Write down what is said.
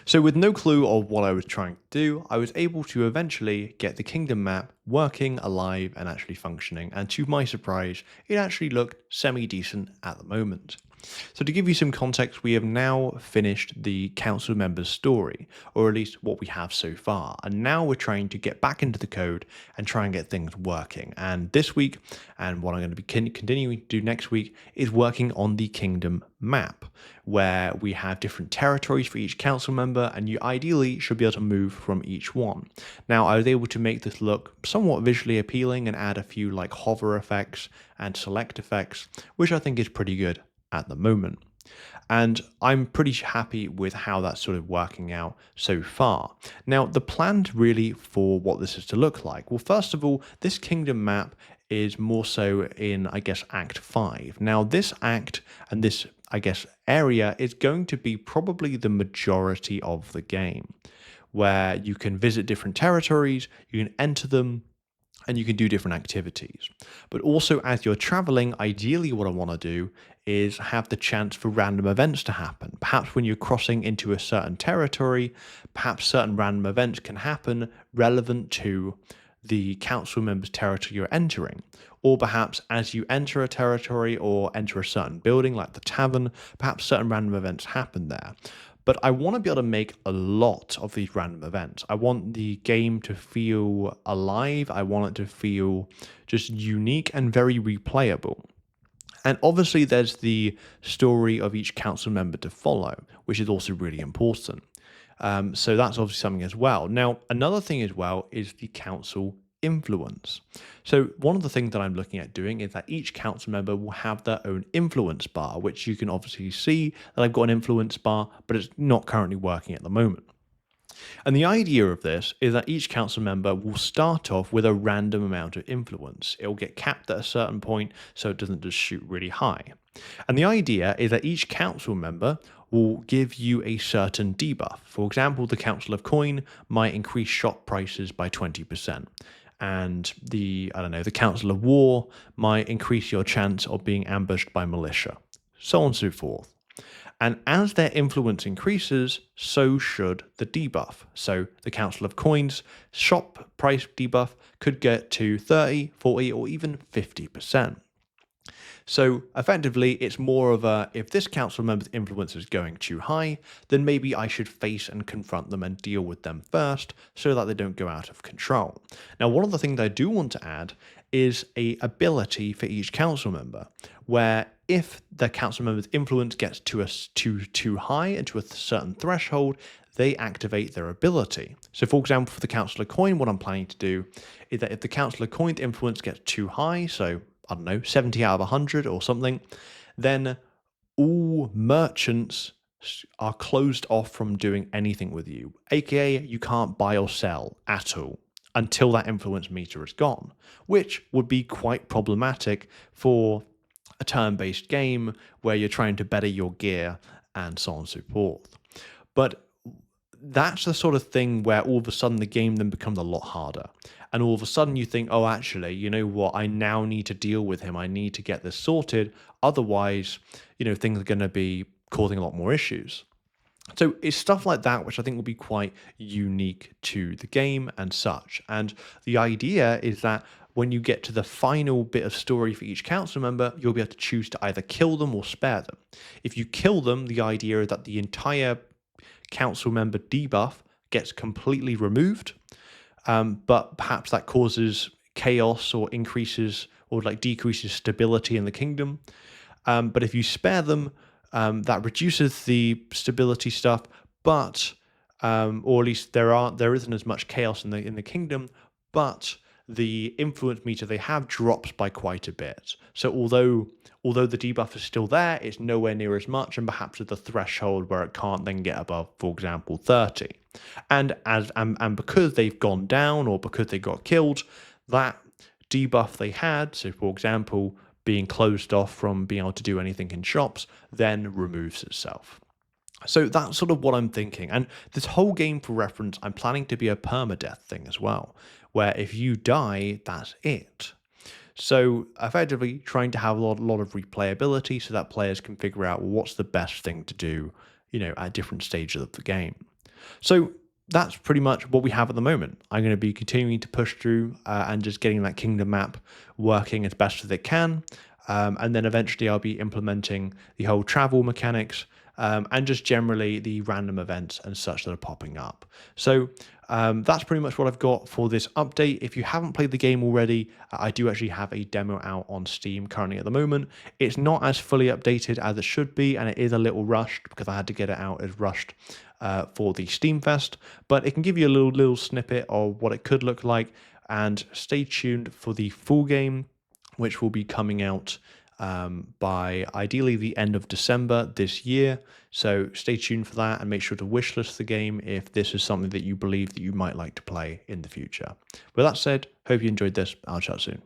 So with no clue of what I was trying to do, I was able to eventually get the kingdom map working, alive, and actually functioning, and to my surprise, it actually looked semi-decent at the moment. So to give you some context, we have now finished the council member's story, or at least what we have so far, and now we're trying to get back into the code and try and get things working. And this week, and what I'm going to be continuing to do next week, is working on the kingdom map, where we have different territories for each council member, and you ideally should be able to move from each one. Now, I was able to make this look somewhat visually appealing and add a few like hover effects and select effects, which I think is pretty good at the moment. And I'm pretty happy with how that's sort of working out so far. Now, the plan really for what this is to look like. Well, first of all, this kingdom map is more so in, I guess, Act 5. Now, this act and this, I guess, area is going to be probably the majority of the game, where you can visit different territories, you can enter them, and you can do different activities. But also, as you're traveling, ideally what I want to do is have the chance for random events to happen. Perhaps when you're crossing into a certain territory, perhaps certain random events can happen relevant to the council member's territory you're entering. Or perhaps as you enter a territory or enter a certain building like the tavern, perhaps certain random events happen there. But I want to be able to make a lot of these random events. I want the game to feel alive. I want it to feel just unique and very replayable. And obviously there's the story of each council member to follow, which is also really important. So that's obviously something as well. Now, another thing as well is the council influence. So one of the things that I'm looking at doing is that each council member will have their own influence bar, which you can obviously see that I've got an influence bar, but it's not currently working at the moment. And the idea of this is that each council member will start off with a random amount of influence. It will get capped at a certain point so it doesn't just shoot really high. And the idea is that each council member will give you a certain debuff. For example, the Council of Coin might increase shop prices by 20%. And the Council of War might increase your chance of being ambushed by militia, so on and so forth. And as their influence increases, so should the debuff. So the Council of Coins shop price debuff could get to 30, 40, or even 50%. So effectively, it's more of a, if this council member's influence is going too high, then maybe I should face and confront them and deal with them first so that they don't go out of control. Now, one of the things I do want to add is a ability for each council member, where if the council member's influence gets too high and to a certain threshold, they activate their ability. So for example, for the Council of Coin, what I'm planning to do is that if the Council of Coin's influence gets too high, so I don't know, 70 out of 100 or something, then all merchants are closed off from doing anything with you, aka you can't buy or sell at all until that influence meter is gone, which would be quite problematic for a turn-based game where you're trying to better your gear and so on and so forth. But that's the sort of thing where all of a sudden the game then becomes a lot harder. And all of a sudden you think, oh, actually, you know what? I now need to deal with him. I need to get this sorted. Otherwise, things are going to be causing a lot more issues. So it's stuff like that, which I think will be quite unique to the game and such. And the idea is that when you get to the final bit of story for each council member, you'll be able to choose to either kill them or spare them. If you kill them, the idea is that the entire council member debuff gets completely removed, but perhaps that causes chaos or increases or decreases stability in the kingdom. But if you spare them, that reduces the stability stuff, but or at least there isn't as much chaos in the kingdom, but the influence meter they have drops by quite a bit. So although the debuff is still there, it's nowhere near as much, and perhaps at the threshold where it can't then get above, for example, 30. And because they've gone down or because they got killed, that debuff they had, so for example, being closed off from being able to do anything in shops, then removes itself. So that's sort of what I'm thinking. And this whole game, for reference, I'm planning to be a permadeath thing as well, where if you die, that's it. So effectively trying to have a lot of replayability so that players can figure out what's the best thing to do, at different stages of the game. So that's pretty much what we have at the moment. I'm going to be continuing to push through and just getting that kingdom map working as best as it can. And then eventually I'll be implementing the whole travel mechanics and just generally the random events and such that are popping up. So that's pretty much what I've got for this update. If you haven't played the game already, I do actually have a demo out on Steam currently at the moment. It's not as fully updated as it should be, and it is a little rushed because I had to get it out as rushed for the Steam Fest, but it can give you a little snippet of what it could look like. And stay tuned for the full game, which will be coming out by ideally the end of December this year. So stay tuned for that and make sure to wishlist the game if this is something that you believe that you might like to play in the future. With that said, hope you enjoyed this. I'll chat soon.